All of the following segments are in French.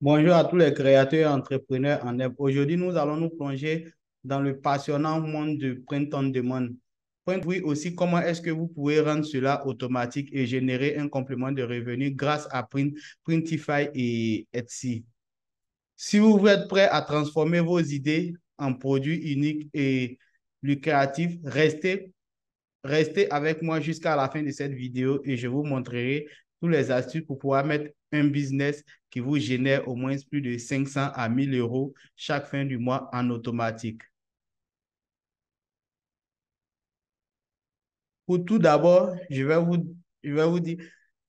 Bonjour à tous les créateurs et entrepreneurs en herbe. Aujourd'hui, nous allons nous plonger dans le passionnant monde de print on demand. Oui, aussi, comment est-ce que vous pouvez rendre cela automatique et générer un complément de revenus grâce à Printify et Etsy. Si vous êtes prêt à transformer vos idées en produits uniques et lucratifs, restez avec moi jusqu'à la fin de cette vidéo et je vous montrerai tous les astuces pour pouvoir mettre un business qui vous génère au moins plus de 500 à 1000 euros chaque fin du mois en automatique. Pour tout d'abord, je vais vous dire,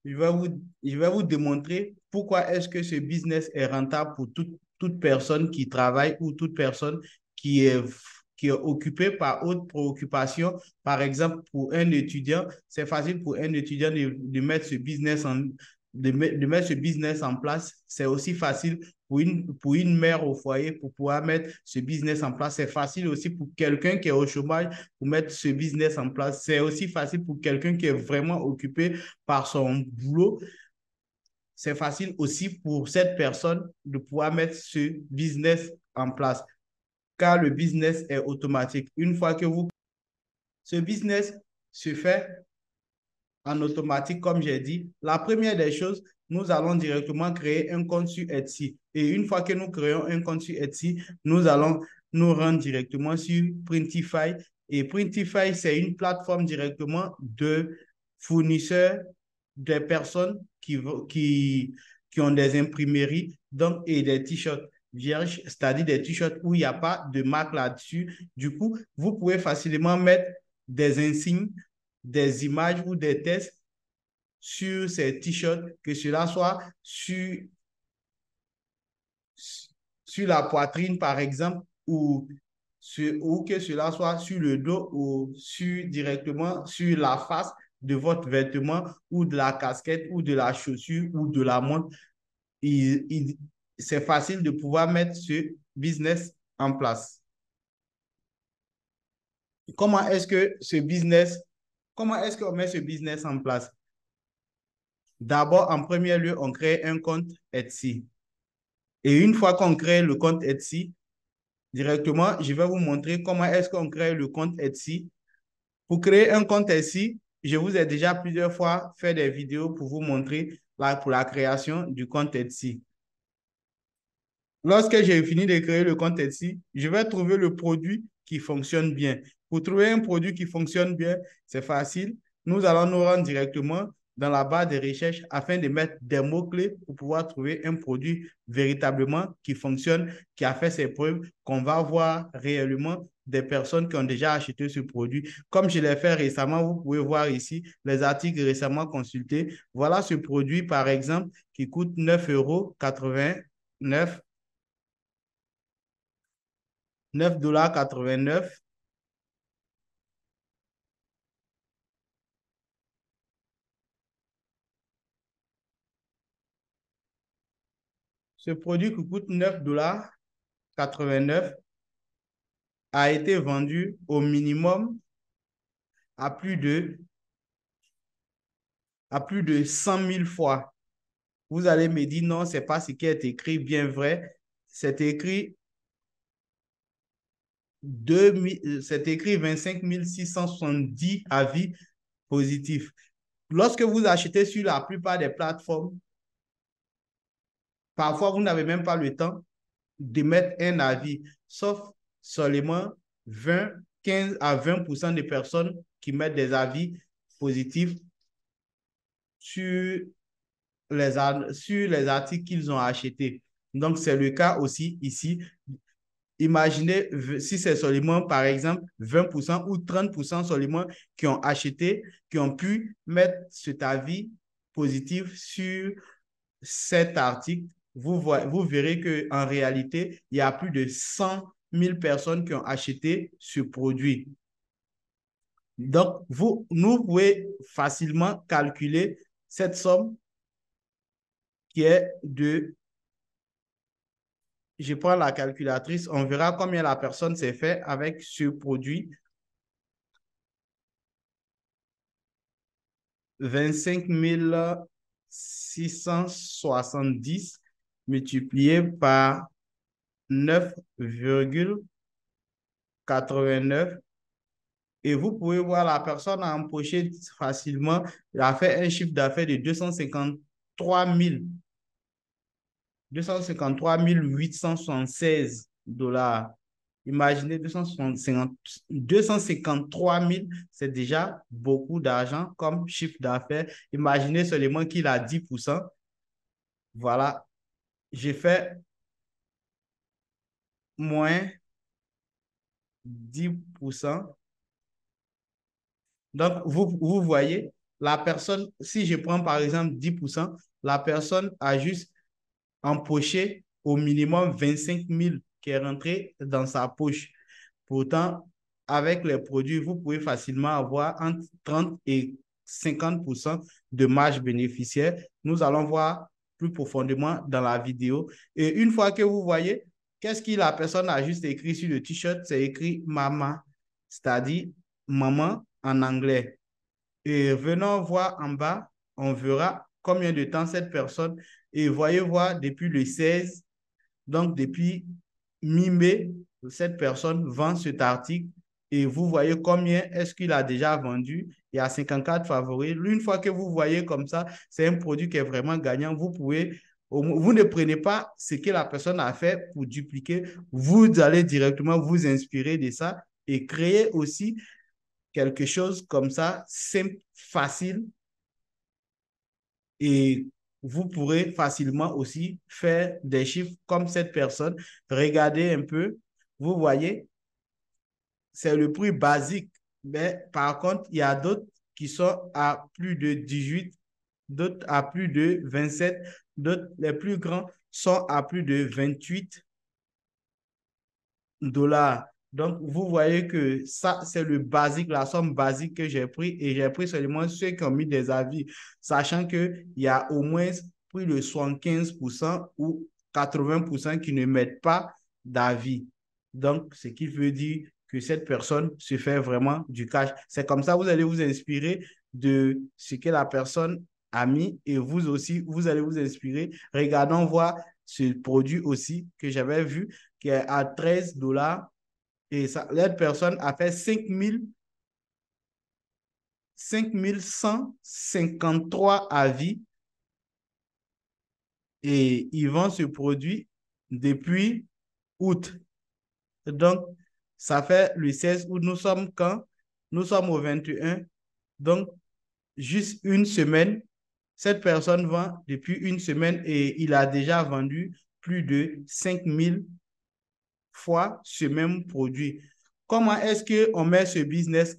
je vais vous démontrer pourquoi est-ce que ce business est rentable pour toute personne qui travaille ou toute personne qui est, qui est occupée par autre préoccupation. Par exemple, pour un étudiant, c'est facile pour un étudiant de mettre ce business de mettre ce business en place. C'est aussi facile pour une mère au foyer pour pouvoir mettre ce business en place. C'est facile aussi pour quelqu'un qui est au chômage pour mettre ce business en place. C'est aussi facile pour quelqu'un qui est vraiment occupé par son boulot. C'est facile aussi pour cette personne de pouvoir mettre ce business en place car le business est automatique. Une fois que ce business se fait en automatique, comme j'ai dit, la première des choses, nous allons directement créer un compte sur Etsy. Et une fois que nous créons un compte sur Etsy, nous allons nous rendre directement sur Printify. Et Printify, c'est une plateforme directement de fournisseurs, des personnes qui ont des imprimeries donc, et des t-shirts vierges, c'est-à-dire des t-shirts où il n'y a pas de marque là-dessus. Du coup, vous pouvez facilement mettre des insignes, des images ou des tests sur ces t-shirts, que cela soit sur la poitrine, par exemple, ou que cela soit sur le dos ou directement sur la face de votre vêtement ou de la casquette ou de la chaussure ou de la montre. Il, il, c'est facile de pouvoir mettre ce business en place. Comment est-ce que ce business, comment est-ce qu'on met ce business en place? D'abord, en premier lieu, on crée un compte Etsy. Et une fois qu'on crée le compte Etsy, directement, je vais vous montrer comment est-ce qu'on crée le compte Etsy. Pour créer un compte Etsy, je vous ai déjà plusieurs fois fait des vidéos pour vous montrer pour la création du compte Etsy. Lorsque j'ai fini de créer le compte Etsy, je vais trouver le produit qui fonctionne bien. Pour trouver un produit qui fonctionne bien, c'est facile. Nous allons nous rendre directement dans la barre de recherche afin de mettre des mots-clés pour pouvoir trouver un produit véritablement qui fonctionne, qui a fait ses preuves, qu'on va voir réellement des personnes qui ont déjà acheté ce produit. Comme je l'ai fait récemment, vous pouvez voir ici les articles récemment consultés. Voilà ce produit, par exemple, qui coûte 9,89 €. 9,89 $. Ce produit qui coûte 9,89 $ a été vendu au minimum à à plus de 100 000 fois. Vous allez me dire non, ce n'est pas ce qui est écrit, bien vrai. C'est écrit, c'est écrit 25 670 avis positifs. Lorsque vous achetez sur la plupart des plateformes, parfois vous n'avez même pas le temps de mettre un avis, sauf seulement 20, 15 à 20% de personnes qui mettent des avis positifs sur sur les articles qu'ils ont achetés. Donc, c'est le cas aussi ici. Imaginez si c'est seulement, par exemple, 20% ou 30% seulement qui ont acheté, qui ont pu mettre cet avis positif sur cet article, vous verrez qu'en réalité, il y a plus de 100 000 personnes qui ont acheté ce produit. Donc, nous pouvez facilement calculer cette somme qui est de, je prends la calculatrice, on verra combien la personne s'est fait avec ce produit. 25 670 multiplié par 9,89. Et vous pouvez voir la personne a empoché facilement. Elle a fait un chiffre d'affaires de 253 876 dollars. Imaginez 253 000, c'est déjà beaucoup d'argent comme chiffre d'affaires. Imaginez seulement qu'il a 10%. Voilà, j'ai fait moins 10%. Donc, vous voyez, la personne, si je prends par exemple 10%, la personne a juste empoché au minimum 25 000 qui est rentré dans sa poche. Pourtant, avec les produits, vous pouvez facilement avoir entre 30 et 50% de marge bénéficiaire. Nous allons voir plus profondément dans la vidéo. Et une fois que vous voyez, qu'est-ce que la personne a juste écrit sur le t-shirt? C'est écrit maman, c'est-à-dire maman en anglais. Et venons voir en bas, on verra combien de temps cette personne, et voyez voir depuis le 16, donc depuis mi-mai, cette personne vend cet article et vous voyez combien est-ce qu'il a déjà vendu. Il y a 54 favoris. Une fois que vous voyez comme ça, c'est un produit qui est vraiment gagnant. Vous ne prenez pas ce que la personne a fait pour dupliquer. Vous allez directement vous inspirer de ça et créer aussi quelque chose comme ça, simple, facile, et vous pourrez facilement aussi faire des chiffres comme cette personne. Regardez un peu, vous voyez, c'est le prix basique. Mais par contre, il y a d'autres qui sont à plus de 18, d'autres à plus de 27, d'autres, les plus grands, sont à plus de 28 dollars. Donc, vous voyez que ça, c'est le basique, la somme basique que j'ai pris, et j'ai pris seulement ceux qui ont mis des avis, sachant qu'il y a au moins plus de 75% ou 80% qui ne mettent pas d'avis. Donc, ce qui veut dire que cette personne se fait vraiment du cash. C'est comme ça que vous allez vous inspirer de ce que la personne a mis, et vous aussi, vous allez vous inspirer. Regardons voir ce produit aussi que j'avais vu qui est à 13 dollars, et l'autre personne a fait 5 153 avis, et ils vendent ce produit depuis août. Donc, ça fait le 16 août. Nous sommes quand? Nous sommes au 21. Donc, juste une semaine, cette personne vend depuis une semaine et il a déjà vendu plus de 5 000 fois ce même produit. Comment est-ce qu'on met ce business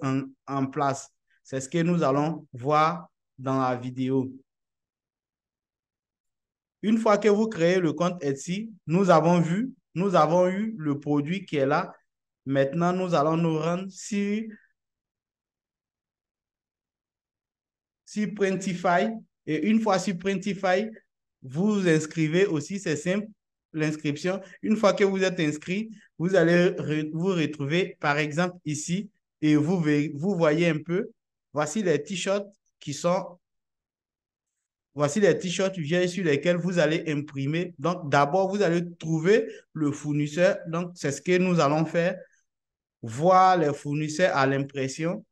en place? C'est ce que nous allons voir dans la vidéo. Une fois que vous créez le compte Etsy, nous avons vu, nous avons eu le produit qui est là. Maintenant, nous allons nous rendre sur Printify. Et une fois sur Printify, vous vous inscrivez aussi, c'est simple, l'inscription. Une fois que vous êtes inscrit, vous allez vous retrouver, par exemple, ici, et vous voyez un peu, voici les t-shirts qui sont, voici les t-shirts vieilles sur lesquels vous allez imprimer. Donc, d'abord, vous allez trouver le fournisseur. Donc, c'est ce que nous allons faire, voir les fournisseurs à l'impression.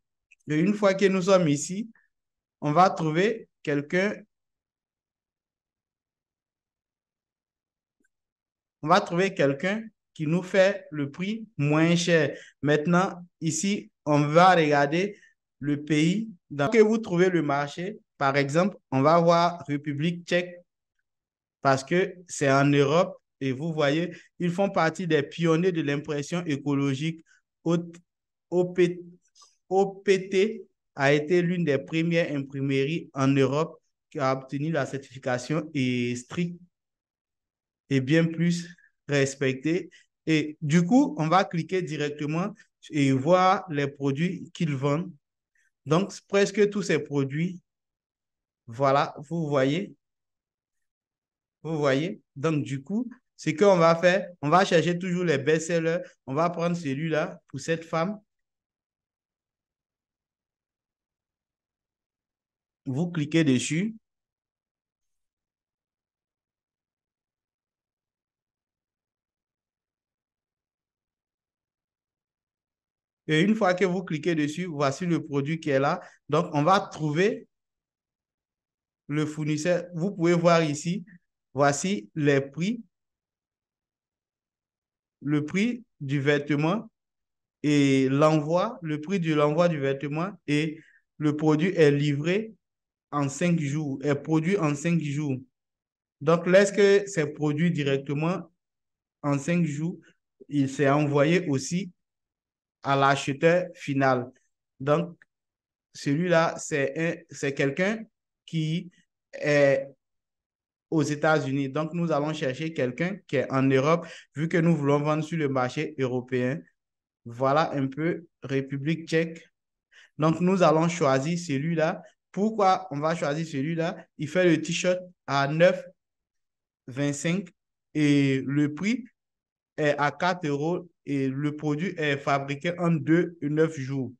Et une fois que nous sommes ici, on va trouver quelqu'un, on va trouver quelqu'un qui nous fait le prix moins cher. Maintenant, ici, on va regarder le pays dans lequel vous trouvez le marché. Par exemple, on va voir République tchèque parce que c'est en Europe, et vous voyez, ils font partie des pionniers de l'impression écologique. OP OPT a été l'une des premières imprimeries en Europe qui a obtenu la certification et stricte et bien plus respectée. Et du coup, on va cliquer directement et voir les produits qu'ils vendent. Donc, presque tous ces produits, voilà, vous voyez. Donc, du coup, ce qu'on va faire, on va chercher toujours les best-sellers. On va prendre celui-là pour cette femme. Vous cliquez dessus. Et une fois que vous cliquez dessus, voici le produit qui est là. Donc, on va trouver le fournisseur. Vous pouvez voir ici, voici les prix, le prix du vêtement et l'envoi, le prix de l'envoi du vêtement et le produit est livré en 5 jours, est produit en 5 jours. Donc, lorsque c'est produit directement en 5 jours, il s'est envoyé aussi à l'acheteur final. Donc, celui-là, c'est quelqu'un qui est aux États-Unis. Donc, nous allons chercher quelqu'un qui est en Europe, vu que nous voulons vendre sur le marché européen. Voilà un peu République tchèque. Donc, nous allons choisir celui-là. Pourquoi on va choisir celui-là? Il fait le t-shirt à 9,25 et le prix est à 4 euros et le produit est fabriqué en 2 et 9 jours.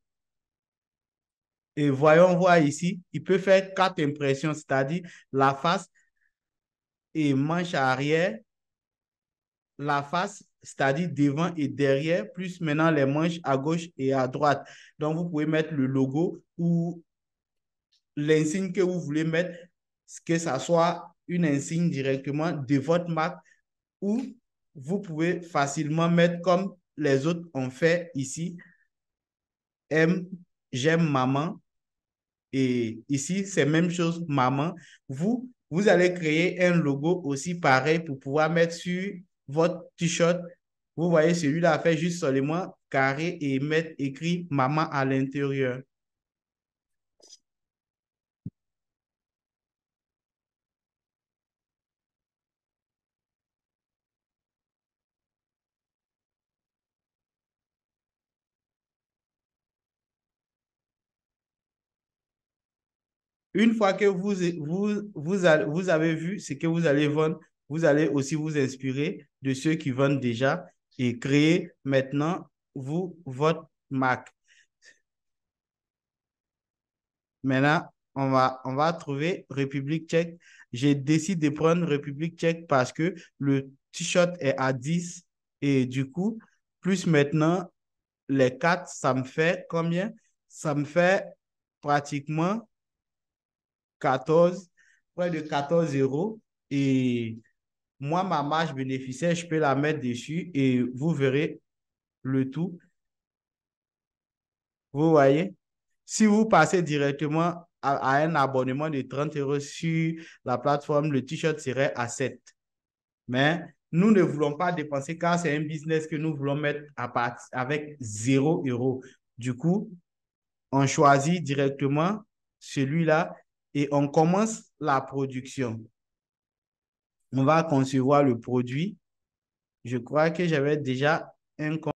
Et voyons voir ici, il peut faire 4 impressions, c'est-à-dire la face et manche arrière, la face, c'est-à-dire devant et derrière, plus maintenant les manches à gauche et à droite. Donc, vous pouvez mettre le logo ou l'insigne que vous voulez mettre, que ça soit une insigne directement de votre marque ou vous pouvez facilement mettre comme les autres ont fait ici, M, j'aime maman. Et ici, c'est même chose, maman. Vous allez créer un logo aussi pareil pour pouvoir mettre sur votre t-shirt. Vous voyez, celui-là fait juste seulement carré et mettre écrit maman à l'intérieur. Une fois que vous avez vu ce que vous allez vendre, vous allez aussi vous inspirer de ceux qui vendent déjà et créer maintenant, vous, votre marque. Maintenant, on va trouver République tchèque. J'ai décidé de prendre République tchèque parce que le t-shirt est à 10 et du coup, plus maintenant, les 4 ça me fait combien? Ça me fait pratiquement 14, près de 14 euros. Et moi, ma marge bénéficiaire, je peux la mettre dessus et vous verrez le tout. Vous voyez? Si vous passez directement à un abonnement de 30 euros sur la plateforme, le t-shirt serait à 7. Mais nous ne voulons pas dépenser car c'est un business que nous voulons mettre à part, avec 0 euros. Du coup, on choisit directement celui-là et on commence la production. On va concevoir le produit. Je crois que j'avais déjà un compte.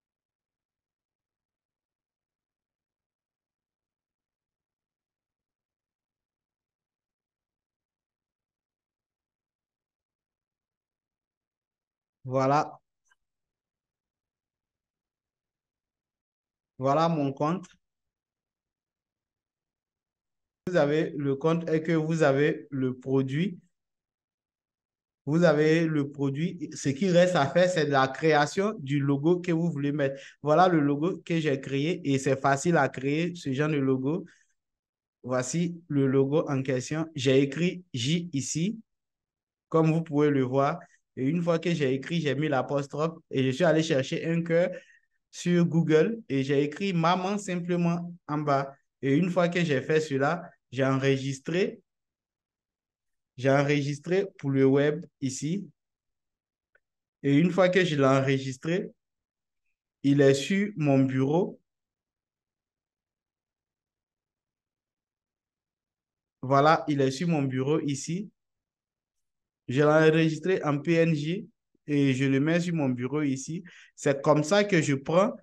Voilà, voilà mon compte. Vous avez le compte et que vous avez le produit. Vous avez le produit. Ce qui reste à faire, c'est la création du logo que vous voulez mettre. Voilà le logo que j'ai créé et c'est facile à créer ce genre de logo. Voici le logo en question. J'ai écrit J ici, comme vous pouvez le voir. Et une fois que j'ai écrit, j'ai mis l'apostrophe et je suis allé chercher un cœur sur Google et j'ai écrit maman simplement en bas. Et une fois que j'ai fait cela, j'ai enregistré pour le web ici. Et une fois que je l'ai enregistré, il est sur mon bureau. Voilà, il est sur mon bureau ici. Je l'ai enregistré en PNG et je le mets sur mon bureau ici. C'est comme ça que je prends,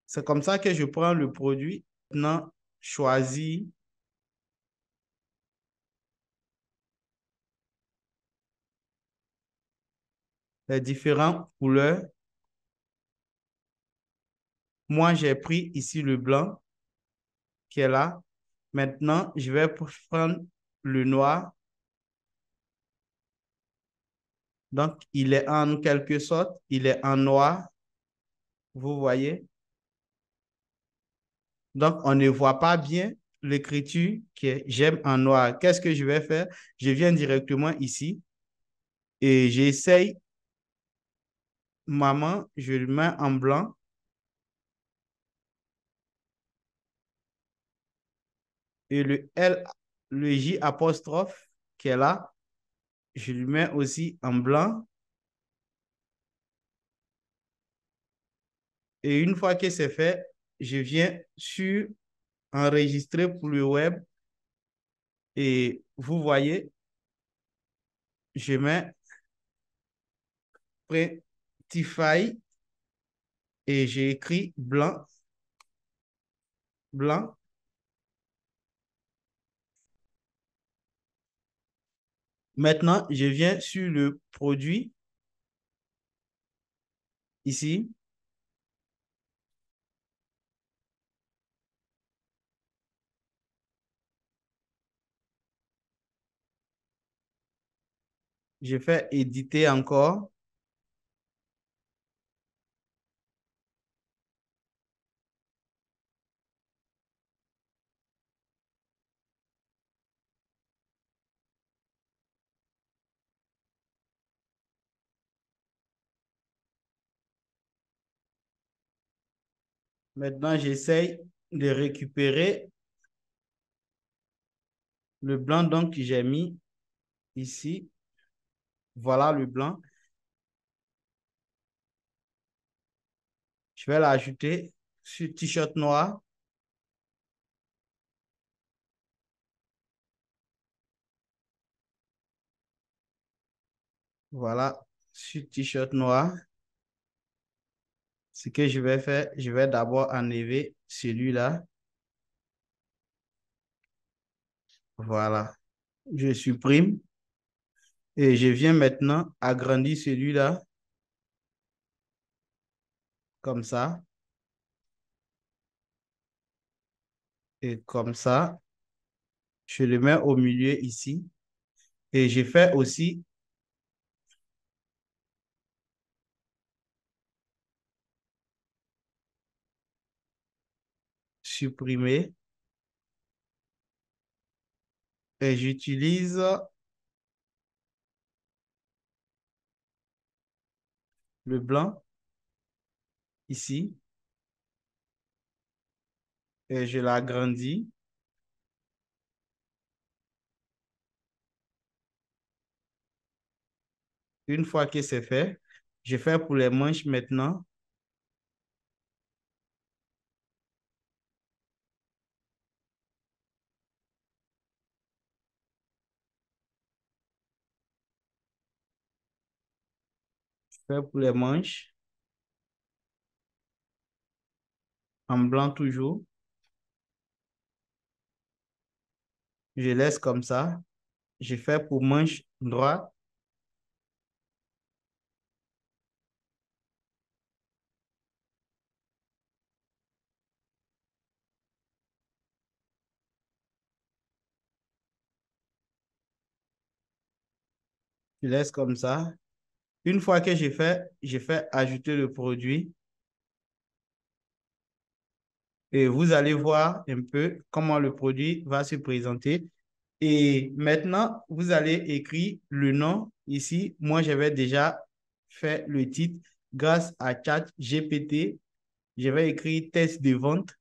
c'est comme ça que je prends le produit. Maintenant, choisis les différentes couleurs. Moi, j'ai pris ici le blanc qui est là. Maintenant, je vais prendre le noir. Donc, il est en quelque sorte, il est en noir, vous voyez. Donc, on ne voit pas bien l'écriture que j'aime en noir. Qu'est-ce que je vais faire? Je viens directement ici et j'essaye, maman, je le mets en blanc et le L, le J apostrophe qui est là, je le mets aussi en blanc. Et une fois que c'est fait, je viens sur enregistrer pour le web et vous voyez, je mets Printify et j'ai écrit blanc, blanc. Maintenant, je viens sur le produit ici. Je fais éditer encore. Maintenant, j'essaye de récupérer le blanc donc que j'ai mis ici. Voilà le blanc. Je vais l'ajouter sur t-shirt noir. Voilà, sur t-shirt noir. Ce que je vais faire, je vais d'abord enlever celui-là. Voilà. Je supprime et je viens maintenant agrandir celui-là comme ça et comme ça. Je le mets au milieu ici et je fais aussi supprimer et j'utilise le blanc ici et je l'agrandis. Une fois que c'est fait, je fais pour les manches maintenant. Je fais pour les manches en blanc toujours. Je laisse comme ça. Je fais pour manche droite. Je laisse comme ça. Une fois que j'ai fait ajouter le produit et vous allez voir un peu comment le produit va se présenter. Et maintenant, vous allez écrire le nom ici. Moi, j'avais déjà fait le titre grâce à ChatGPT. Je vais écrire test de vente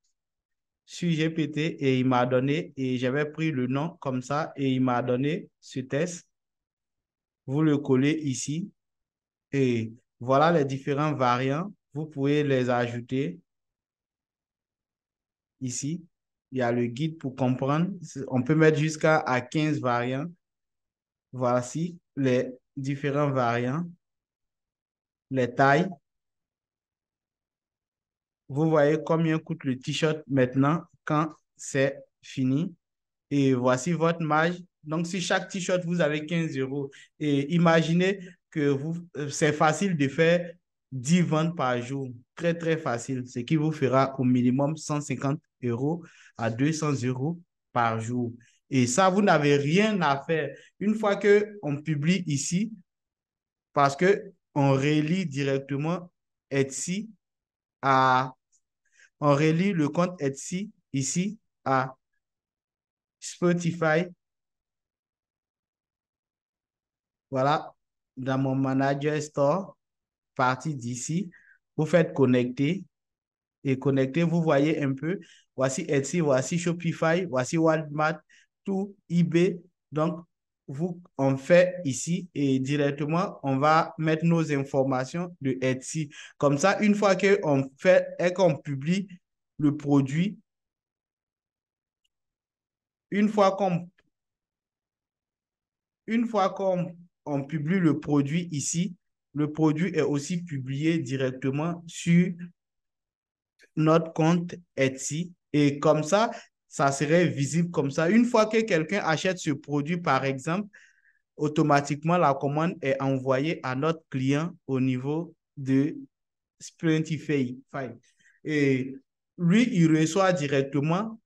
sur GPT et il m'a donné, et j'avais pris le nom comme ça et il m'a donné ce test. Vous le collez ici et voilà les différents variants. Vous pouvez les ajouter ici. Il y a le guide pour comprendre. On peut mettre jusqu'à 15 variants. Voici les différents variants, les tailles. Vous voyez combien coûte le t-shirt maintenant quand c'est fini. Et voici votre marge. Donc, si chaque t-shirt, vous avez 15 euros. Et imaginez que c'est facile de faire 10 ventes par jour. Très, très facile. Ce qui vous fera au minimum 150 euros à 200 euros par jour. Et ça, vous n'avez rien à faire. Une fois qu'on publie ici, parce que on relie directement Etsy à, on relie le compte Etsy ici à Spotify. Voilà, dans mon manager store, partie d'ici, vous faites connecter et connecter, vous voyez un peu, voici Etsy, voici Shopify, voici Walmart, tout, eBay. Donc, on fait ici et directement, on va mettre nos informations de Etsy. Comme ça, une fois qu'on fait et qu'on publie le produit, une fois qu'on une fois qu'on on publie le produit ici, le produit est aussi publié directement sur notre compte Etsy. Et comme ça serait visible comme ça. Une fois que quelqu'un achète ce produit, par exemple, automatiquement, la commande est envoyée à notre client au niveau de Spotify. Et lui, il reçoit directement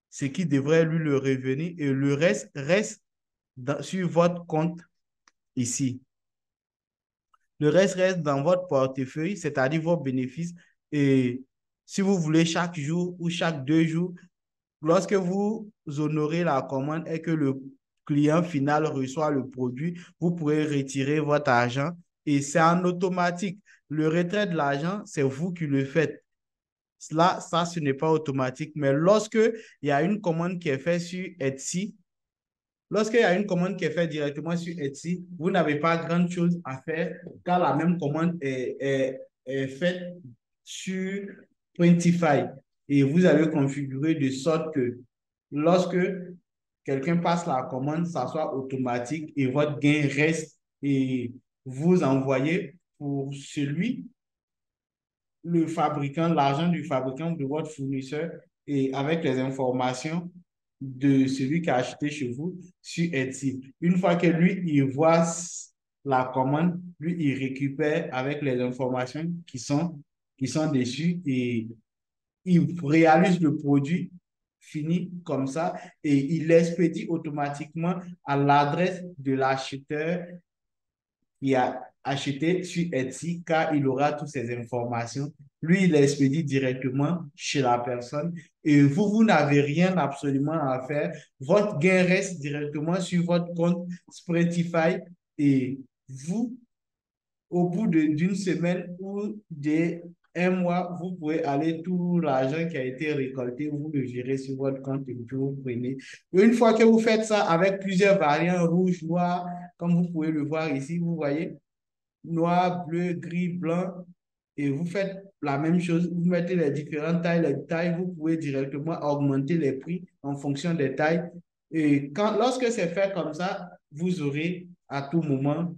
ce qui devrait lui le revenir et le reste sur votre compte ici. Le reste reste dans votre portefeuille, c'est-à-dire vos bénéfices. Et si vous voulez chaque jour ou chaque 2 jours, lorsque vous honorez la commande et que le client final reçoit le produit, vous pourrez retirer votre argent et c'est en automatique. Le retrait de l'argent, c'est vous qui le faites. Là, ça, ce n'est pas automatique. Mais lorsque il y a une commande qui est faite sur Etsy, lorsqu'il y a une commande qui est faite directement sur Etsy, vous n'avez pas grand-chose à faire car la même commande est faite sur Printify. Et vous allez configurer de sorte que lorsque quelqu'un passe la commande, ça soit automatique et votre gain reste et vous envoyez pour celui le fabricant, l'argent du fabricant de votre fournisseur et avec les informations de celui qui a acheté chez vous sur Etsy. Une fois que lui, il voit la commande, lui, il récupère avec les informations qui sont dessus et il réalise le produit fini comme ça et il l'expédie automatiquement à l'adresse de l'acheteur qui a acheté sur Etsy car il aura toutes ces informations. Lui, il expédie directement chez la personne et vous n'avez rien absolument à faire. Votre gain reste directement sur votre compte Spotify et vous, au bout d'une semaine ou d'un mois, vous pouvez aller tout l'argent qui a été récolté, vous le gérez sur votre compte et puis vous prenez. Une fois que vous faites ça avec plusieurs variants, rouge, noir, comme vous pouvez le voir ici, vous voyez, noir, bleu, gris, blanc, et vous faites la même chose, vous mettez les tailles, vous pouvez directement augmenter les prix en fonction des tailles. Et lorsque c'est fait comme ça, vous aurez à tout moment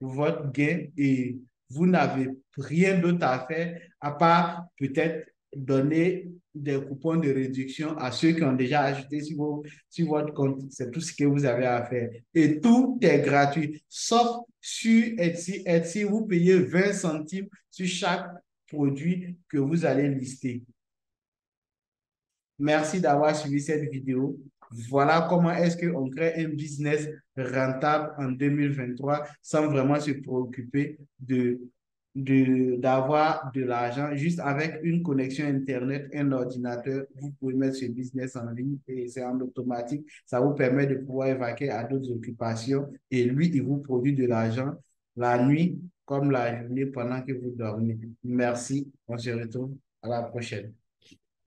votre gain et vous n'avez rien d'autre à faire à part peut-être donner des coupons de réduction à ceux qui ont déjà acheté sur votre compte. C'est tout ce que vous avez à faire. Et tout est gratuit, sauf sur Etsy. Etsy, vous payez 20 centimes sur chaque produit que vous allez lister. Merci d'avoir suivi cette vidéo. Voilà comment est-ce qu'on crée un business rentable en 2023 sans vraiment se préoccuper d'avoir de l'argent. Juste avec une connexion Internet, un ordinateur, vous pouvez mettre ce business en ligne et c'est en automatique. Ça vous permet de pouvoir évacuer à d'autres occupations et lui, il vous produit de l'argent la nuit comme la journée pendant que vous dormez. Merci. On se retrouve à la prochaine.